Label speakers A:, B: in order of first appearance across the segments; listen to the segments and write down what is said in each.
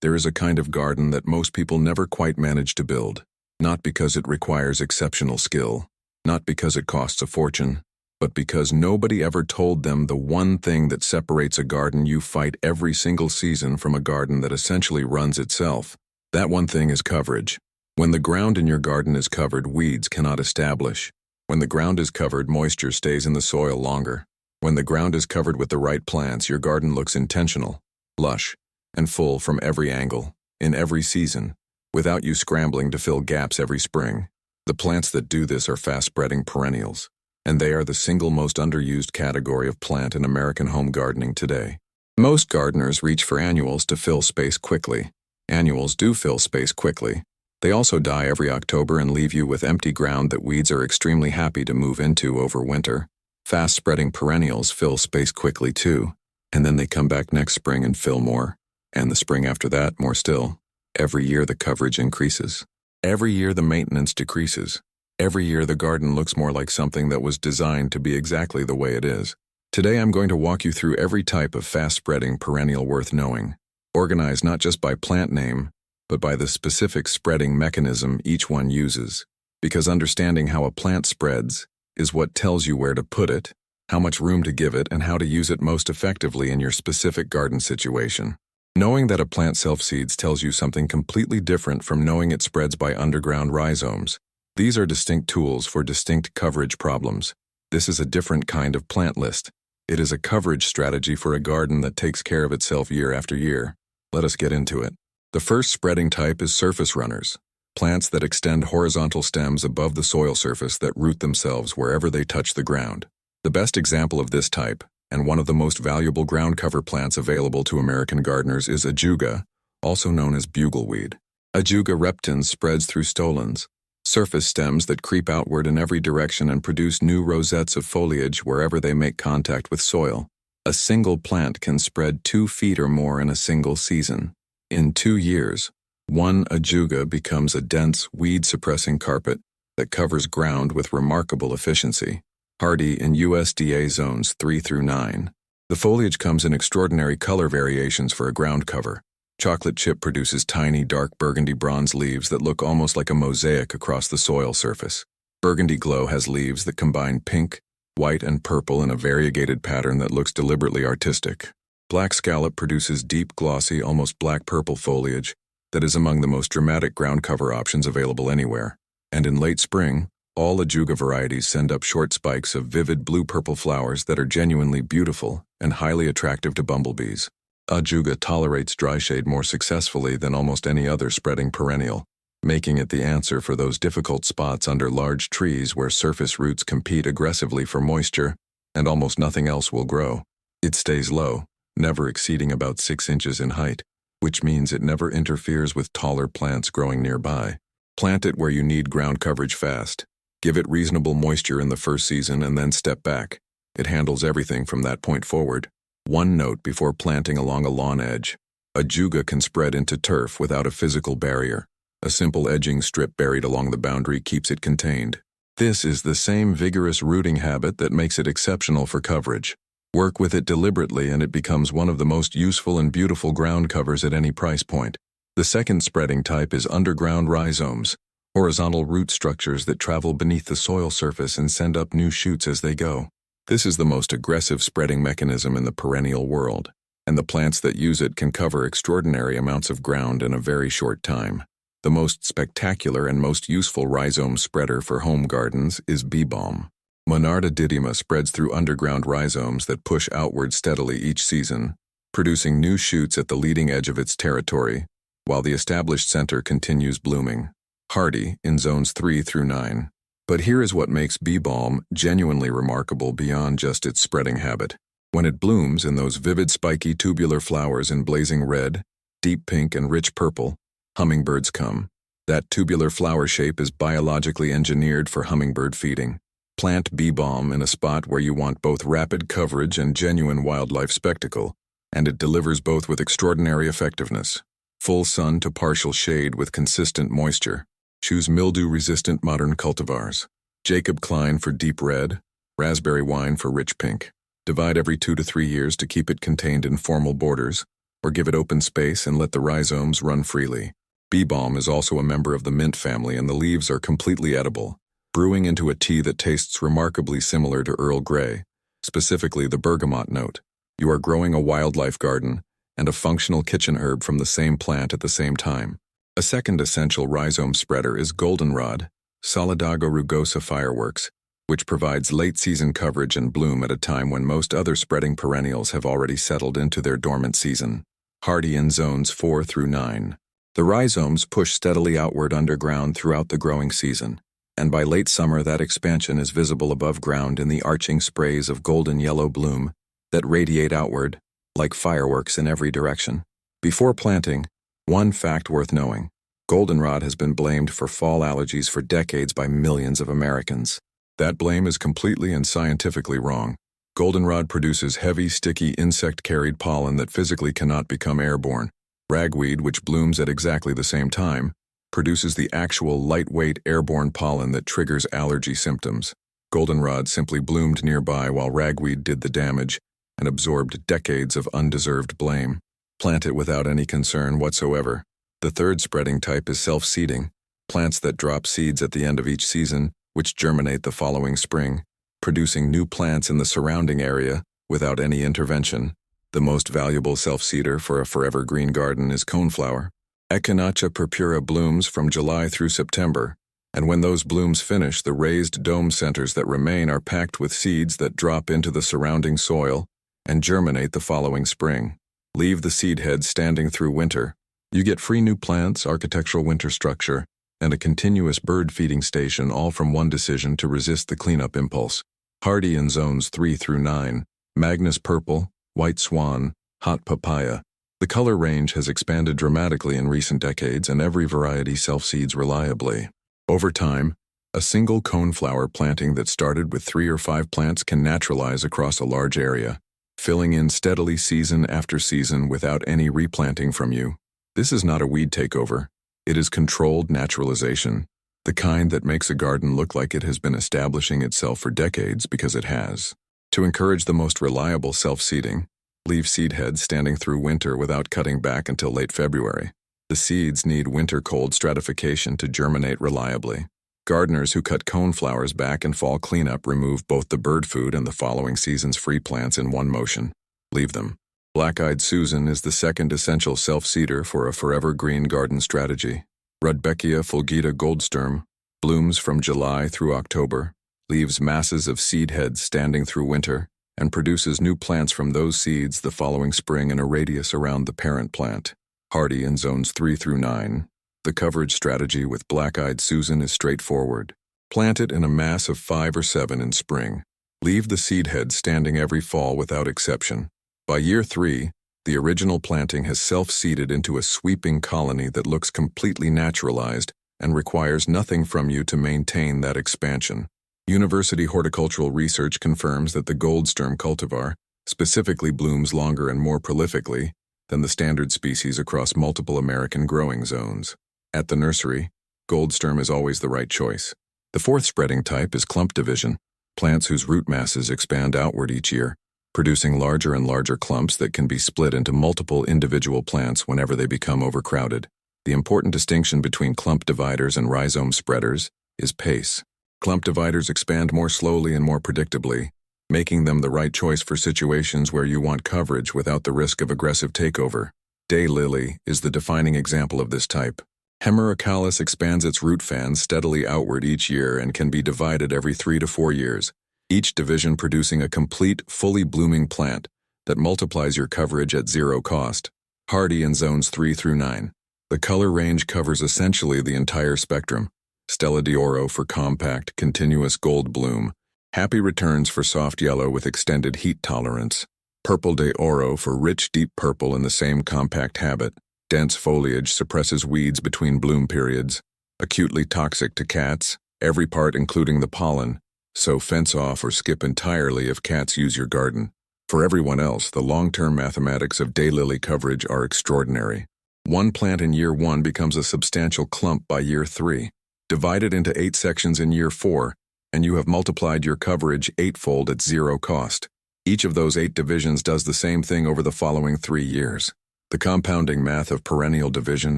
A: There is a kind of garden that most people never quite manage to build, not because it requires exceptional skill, not because it costs a fortune, but because nobody ever told them the one thing that separates a garden you fight every single season from a garden that essentially runs itself. That one thing is coverage. When the ground in your garden is covered, weeds cannot establish. When the ground is covered, moisture stays in the soil longer. When the ground is covered with the right plants, your garden looks intentional, lush, and full from every angle, in every season, without you scrambling to fill gaps every spring. The plants that do this are fast-spreading perennials, and they are the single most underused category of plant in American home gardening today. Most gardeners reach for annuals to fill space quickly. Annuals do fill space quickly. They also die every October and leave you with empty ground that weeds are extremely happy to move into over winter. Fast-spreading perennials fill space quickly too, and then they come back next spring and fill more. And the spring after that, more still. Every year the coverage increases. Every year the maintenance decreases. Every year the garden looks more like something that was designed to be exactly the way it is. Today I'm going to walk you through every type of fast-spreading perennial worth knowing, organized not just by plant name, but by the specific spreading mechanism each one uses. Because understanding how a plant spreads is what tells you where to put it, how much room to give it, and how to use it most effectively in your specific garden situation. Knowing that a plant self-seeds tells you something completely different from knowing it spreads by underground rhizomes. These are distinct tools for distinct coverage problems. This is a different kind of plant list. It is a coverage strategy for a garden that takes care of itself year after year. Let us get into it. The first spreading type is surface runners, plants that extend horizontal stems above the soil surface that root themselves wherever they touch the ground. The best example of this type, and one of the most valuable ground cover plants available to American gardeners, is ajuga, also known as bugleweed. Ajuga reptans spreads through stolons, surface stems that creep outward in every direction and produce new rosettes of foliage wherever they make contact with soil. A single plant can spread 2 feet or more in a single season. In 2 years, one ajuga becomes a dense, weed-suppressing carpet that covers ground with remarkable efficiency. Hardy in USDA zones 3 through 9. The foliage comes in extraordinary color variations for a ground cover. Chocolate chip produces tiny, dark burgundy bronze leaves that look almost like a mosaic across the soil surface. Burgundy glow has leaves that combine pink, white, and purple in a variegated pattern that looks deliberately artistic. Black scallop produces deep, glossy, almost black-purple foliage that is among the most dramatic ground cover options available anywhere. And in late spring, all ajuga varieties send up short spikes of vivid blue-purple flowers that are genuinely beautiful and highly attractive to bumblebees. Ajuga tolerates dry shade more successfully than almost any other spreading perennial, making it the answer for those difficult spots under large trees where surface roots compete aggressively for moisture and almost nothing else will grow. It stays low, never exceeding about 6 inches in height, which means it never interferes with taller plants growing nearby. Plant it where you need ground coverage fast. Give it reasonable moisture in the first season and then step back. It handles everything from that point forward. One note before planting along a lawn edge. Ajuga can spread into turf without a physical barrier. A simple edging strip buried along the boundary keeps it contained. This is the same vigorous rooting habit that makes it exceptional for coverage. Work with it deliberately and it becomes one of the most useful and beautiful ground covers at any price point. The second spreading type is underground rhizomes, horizontal root structures that travel beneath the soil surface and send up new shoots as they go. This is the most aggressive spreading mechanism in the perennial world, and the plants that use it can cover extraordinary amounts of ground in a very short time. The most spectacular and most useful rhizome spreader for home gardens is bee balm. Monarda didyma spreads through underground rhizomes that push outward steadily each season, producing new shoots at the leading edge of its territory, while the established center continues blooming. Hardy in zones 3 through 9. But here is what makes bee balm genuinely remarkable beyond just its spreading habit. When it blooms in those vivid spiky tubular flowers in blazing red, deep pink, and rich purple, hummingbirds come. That tubular flower shape is biologically engineered for hummingbird feeding. Plant bee balm in a spot where you want both rapid coverage and genuine wildlife spectacle, and it delivers both with extraordinary effectiveness. Full sun to partial shade with consistent moisture. Choose mildew-resistant modern cultivars. Jacob Klein for deep red, raspberry wine for rich pink. Divide every 2 to 3 years to keep it contained in formal borders. or give it open space and let the rhizomes run freely. Bee balm is also a member of the mint family, and the leaves are completely edible, brewing into a tea that tastes remarkably similar to Earl Grey, specifically the bergamot note. You are growing a wildlife garden and a functional kitchen herb from the same plant at the same time. A second essential rhizome spreader is goldenrod, Solidago rugosa fireworks, which provides late-season coverage and bloom at a time when most other spreading perennials have already settled into their dormant season. Hardy in zones 4 through 9. The rhizomes push steadily outward underground throughout the growing season, and by late summer that expansion is visible above ground in the arching sprays of golden yellow bloom that radiate outward, like fireworks in every direction. Before planting, one fact worth knowing: goldenrod has been blamed for fall allergies for decades by millions of Americans. That blame is completely and scientifically wrong. Goldenrod produces heavy, sticky, insect-carried pollen that physically cannot become airborne. Ragweed, which blooms at exactly the same time, produces the actual lightweight airborne pollen that triggers allergy symptoms. Goldenrod simply bloomed nearby while ragweed did the damage and absorbed decades of undeserved blame. Plant it without any concern whatsoever. The third spreading type is self-seeding, plants that drop seeds at the end of each season, which germinate the following spring, producing new plants in the surrounding area without any intervention. The most valuable self-seeder for a forever green garden is coneflower. Echinacea purpura blooms from July through September, and when those blooms finish, the raised dome centers that remain are packed with seeds that drop into the surrounding soil and germinate the following spring. Leave the seed heads standing through winter. You get free new plants, architectural winter structure, and a continuous bird feeding station, all from one decision to resist the cleanup impulse. Hardy in zones 3 through 9. Magnus purple, white swan, hot papaya. The color range has expanded dramatically in recent decades, and every variety self-seeds reliably. Over time, a single coneflower planting that started with 3 or 5 plants can naturalize across a large area, filling in steadily season after season without any replanting from you. This is not a weed takeover. It is controlled naturalization, the kind that makes a garden look like it has been establishing itself for decades, because it has. To encourage the most reliable self-seeding, leave seed heads standing through winter without cutting back until late February. The seeds need winter cold stratification to germinate reliably. Gardeners who cut coneflowers back in fall cleanup remove both the bird food and the following season's free plants in one motion. Leave them. Black-eyed Susan is the second essential self-seeder for a forever green garden strategy. Rudbeckia fulgida goldsturm blooms from July through October, leaves masses of seed heads standing through winter, and produces new plants from those seeds the following spring in a radius around the parent plant. Hardy in zones 3 through 9. The coverage strategy with Black-eyed Susan is straightforward. Plant it in a mass of 5 or 7 in spring. Leave the seed heads standing every fall without exception. By year 3, the original planting has self-seeded into a sweeping colony that looks completely naturalized and requires nothing from you to maintain that expansion. University horticultural research confirms that the goldsturm cultivar specifically blooms longer and more prolifically than the standard species across multiple American growing zones. At the nursery, goldsturm is always the right choice. The fourth spreading type is clump division, plants whose root masses expand outward each year, producing larger and larger clumps that can be split into multiple individual plants whenever they become overcrowded. The important distinction between clump dividers and rhizome spreaders is pace. Clump dividers expand more slowly and more predictably, making them the right choice for situations where you want coverage without the risk of aggressive takeover. Daylily is the defining example of this type. Hemerocallis expands its root fans steadily outward each year and can be divided every 3 to 4 years, each division producing a complete, fully blooming plant that multiplies your coverage at zero cost. Hardy in zones 3 through 9. The color range covers essentially the entire spectrum. Stella d'Oro for compact, continuous gold bloom. Happy Returns for soft yellow with extended heat tolerance. Purple de Oro for rich, deep purple in the same compact habit. Dense foliage suppresses weeds between bloom periods. Acutely toxic to cats, every part including the pollen, so fence off or skip entirely if cats use your garden. For everyone else, the long-term mathematics of daylily coverage are extraordinary. One plant in year 1 becomes a substantial clump by year 3. Divide it into 8 sections in year 4, and you have multiplied your coverage 8-fold at zero cost. Each of those 8 divisions does the same thing over the following 3 years. The compounding math of perennial division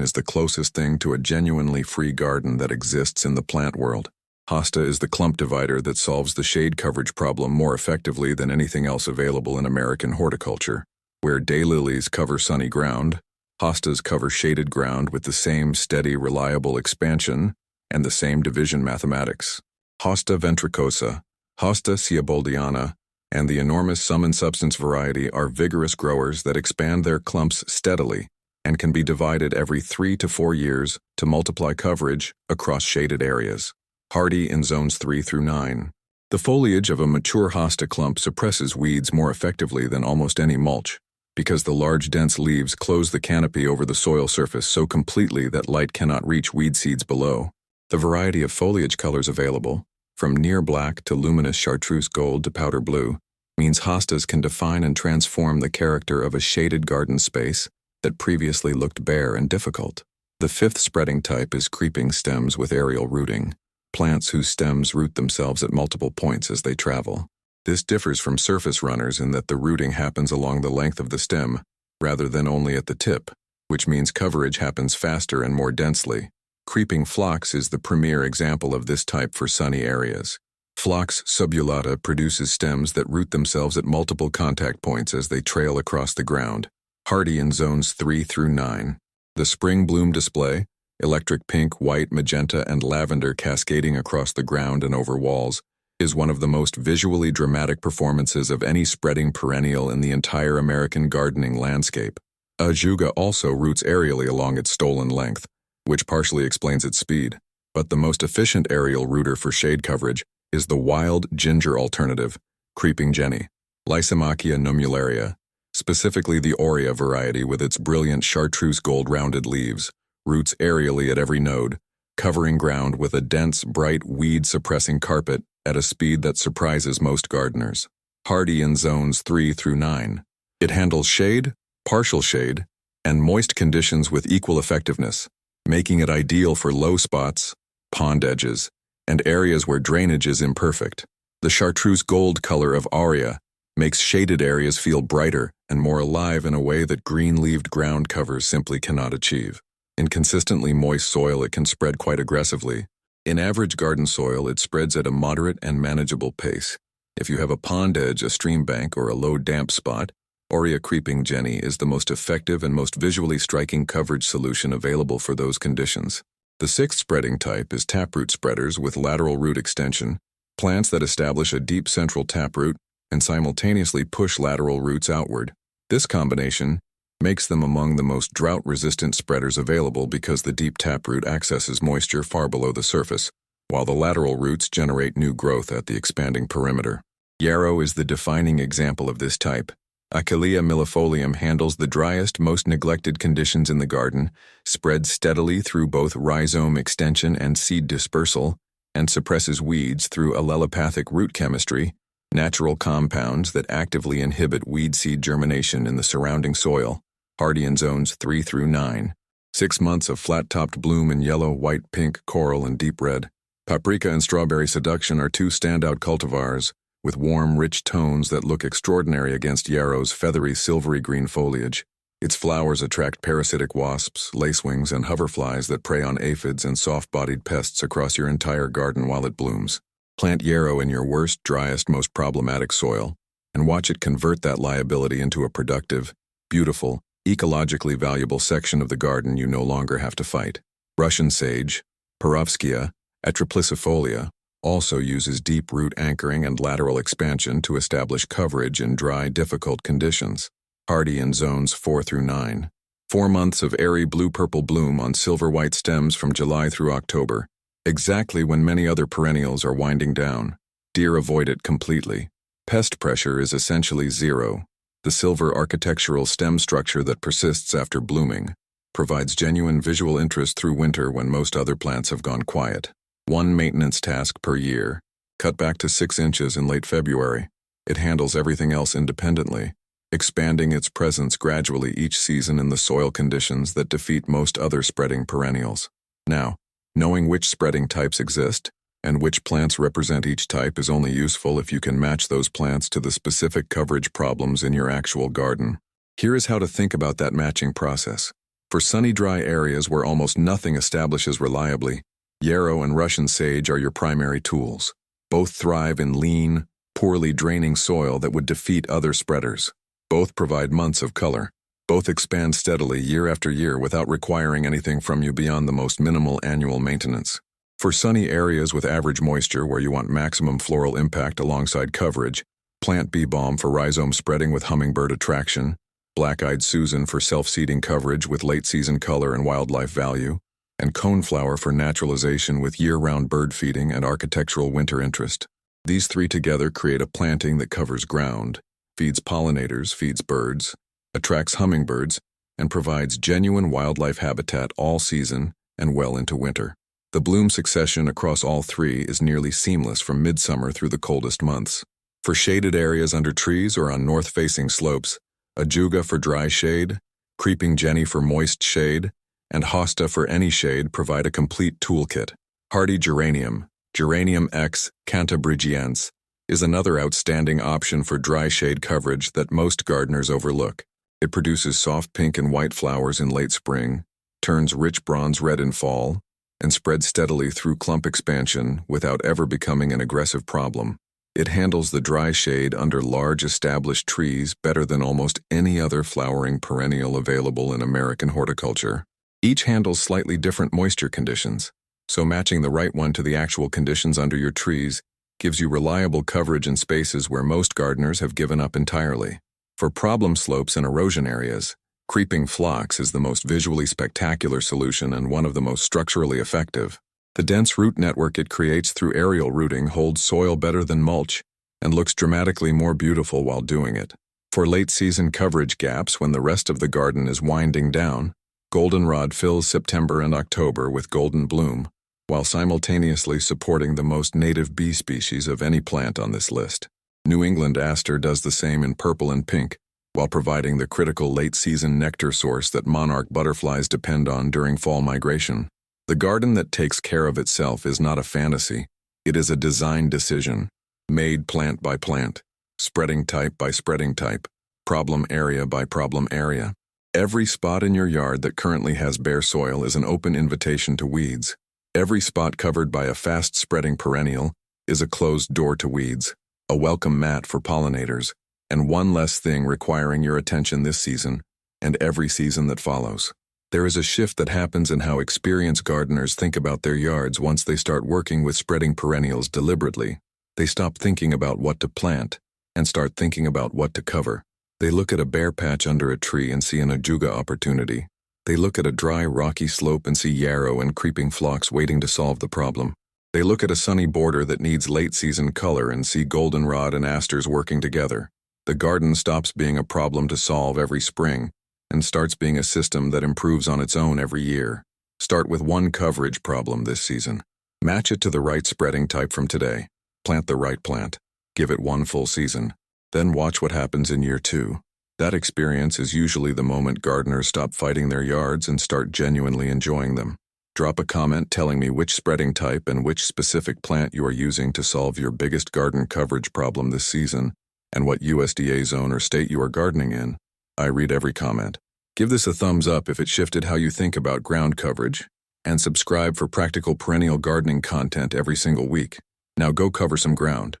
A: is the closest thing to a genuinely free garden that exists in the plant world. Hosta is the clump divider that solves the shade coverage problem more effectively than anything else available in American horticulture. Where daylilies cover sunny ground, hostas cover shaded ground with the same steady, reliable expansion and the same division mathematics. Hosta ventricosa, Hosta sieboldiana, and the enormous sum and substance variety are vigorous growers that expand their clumps steadily and can be divided every 3 to 4 years to multiply coverage across shaded areas. Hardy in zones 3 through 9. The foliage of a mature hosta clump suppresses weeds more effectively than almost any mulch, because the large dense leaves close the canopy over the soil surface so completely that light cannot reach weed seeds below. The variety of foliage colors available, from near black to luminous chartreuse gold to powder blue, means hostas can define and transform the character of a shaded garden space that previously looked bare and difficult. The fifth spreading type is creeping stems with aerial rooting, plants whose stems root themselves at multiple points as they travel. This differs from surface runners in that the rooting happens along the length of the stem, rather than only at the tip, which means coverage happens faster and more densely. Creeping phlox is the premier example of this type for sunny areas. Phlox subulata produces stems that root themselves at multiple contact points as they trail across the ground. Hardy in zones 3 through 9. The spring bloom display, electric pink, white, magenta, and lavender cascading across the ground and over walls, is one of the most visually dramatic performances of any spreading perennial in the entire American gardening landscape. Ajuga also roots aerially along its stolen length, which partially explains its speed. But the most efficient aerial rooter for shade coverage is the wild ginger alternative, creeping jenny, Lysomachia numularia, specifically the aurea variety with its brilliant chartreuse gold rounded leaves, roots aerially at every node, covering ground with a dense, bright, weed-suppressing carpet at a speed that surprises most gardeners. Hardy in zones 3 through 9. It handles shade, partial shade, and moist conditions with equal effectiveness, making it ideal for low spots, pond edges, and areas where drainage is imperfect. The chartreuse gold color of aurea makes shaded areas feel brighter and more alive in a way that green-leaved ground covers simply cannot achieve. In consistently moist soil, it can spread quite aggressively. In average garden soil, it spreads at a moderate and manageable pace. If you have a pond edge, a stream bank, or a low damp spot, aurea creeping jenny is the most effective and most visually striking coverage solution available for those conditions. The sixth spreading type is taproot spreaders with lateral root extension, plants that establish a deep central taproot and simultaneously push lateral roots outward. This combination makes them among the most drought-resistant spreaders available because the deep taproot accesses moisture far below the surface, while the lateral roots generate new growth at the expanding perimeter. Yarrow is the defining example of this type. Achillea millefolium handles the driest, most neglected conditions in the garden, spreads steadily through both rhizome extension and seed dispersal, and suppresses weeds through allelopathic root chemistry, natural compounds that actively inhibit weed seed germination in the surrounding soil. Hardy in zones 3 through 9. 6 months of flat-topped bloom in yellow, white, pink, coral, and deep red. Paprika and strawberry seduction are two standout cultivars, with warm, rich tones that look extraordinary against yarrow's feathery, silvery green foliage. Its flowers attract parasitic wasps, lacewings, and hoverflies that prey on aphids and soft-bodied pests across your entire garden while it blooms. Plant yarrow in your worst, driest, most problematic soil, and watch it convert that liability into a productive, beautiful, ecologically valuable section of the garden you no longer have to fight. Russian sage, Perovskia atriplycifolia, also uses deep root anchoring and lateral expansion to establish coverage in dry, difficult conditions. Hardy in zones 4 through 9. 4 months of airy blue-purple bloom on silver-white stems from July through October, exactly when many other perennials are winding down. Deer avoid it completely. Pest pressure is essentially zero. The silver architectural stem structure that persists after blooming provides genuine visual interest through winter when most other plants have gone quiet. 1 maintenance task per year, cut back to 6 inches in late February. It handles everything else independently, expanding its presence gradually each season in the soil conditions that defeat most other spreading perennials. Now, knowing which spreading types exist and which plants represent each type is only useful if you can match those plants to the specific coverage problems in your actual garden. Here is how to think about that matching process. For sunny, dry areas where almost nothing establishes reliably, yarrow and Russian sage are your primary tools. Both thrive in lean, poorly draining soil that would defeat other spreaders. Both provide months of color. Both expand steadily year after year without requiring anything from you beyond the most minimal annual maintenance. For sunny areas with average moisture where you want maximum floral impact alongside coverage, plant bee balm for rhizome spreading with hummingbird attraction, black-eyed Susan for self-seeding coverage with late-season color and wildlife value, and coneflower for naturalization with year-round bird feeding and architectural winter interest. These three together create a planting that covers ground, feeds pollinators, feeds birds, attracts hummingbirds, and provides genuine wildlife habitat all season and well into winter. The bloom succession across all three is nearly seamless from midsummer through the coldest months. For shaded areas under trees or on north-facing slopes, ajuga for dry shade, creeping jenny for moist shade, and hosta for any shade provide a complete toolkit. Hardy geranium, Geranium X cantabrigiense, is another outstanding option for dry shade coverage that most gardeners overlook. It produces soft pink and white flowers in late spring, turns rich bronze red in fall, and spreads steadily through clump expansion without ever becoming an aggressive problem. It handles the dry shade under large established trees better than almost any other flowering perennial available in American horticulture. Each handles slightly different moisture conditions, so matching the right one to the actual conditions under your trees gives you reliable coverage in spaces where most gardeners have given up entirely. For problem slopes and erosion areas, creeping phlox is the most visually spectacular solution and one of the most structurally effective. The dense root network it creates through aerial rooting holds soil better than mulch and looks dramatically more beautiful while doing it. For late-season coverage gaps when the rest of the garden is winding down, goldenrod fills September and October with golden bloom, while simultaneously supporting the most native bee species of any plant on this list. New England aster does the same in purple and pink, while providing the critical late-season nectar source that monarch butterflies depend on during fall migration. The garden that takes care of itself is not a fantasy. It is a design decision, made plant by plant, spreading type by spreading type, problem area by problem area. Every spot in your yard that currently has bare soil is an open invitation to weeds. Every spot covered by a fast-spreading perennial is a closed door to weeds, a welcome mat for pollinators, and one less thing requiring your attention this season and every season that follows. There is a shift that happens in how experienced gardeners think about their yards once they start working with spreading perennials deliberately. They stop thinking about what to plant and start thinking about what to cover. They look at a bare patch under a tree and see an ajuga opportunity. They look at a dry, rocky slope and see yarrow and creeping phlox waiting to solve the problem. They look at a sunny border that needs late-season color and see goldenrod and asters working together. The garden stops being a problem to solve every spring and starts being a system that improves on its own every year. Start with one coverage problem this season. Match it to the right spreading type from today. Plant the right plant. Give it one full season. Then watch what happens in year 2. That experience is usually the moment gardeners stop fighting their yards and start genuinely enjoying them. Drop a comment telling me which spreading type and which specific plant you are using to solve your biggest garden coverage problem this season, and what USDA zone or state you are gardening in. I read every comment. Give this a thumbs up if it shifted how you think about ground coverage, and subscribe for practical perennial gardening content every single week. Now go cover some ground.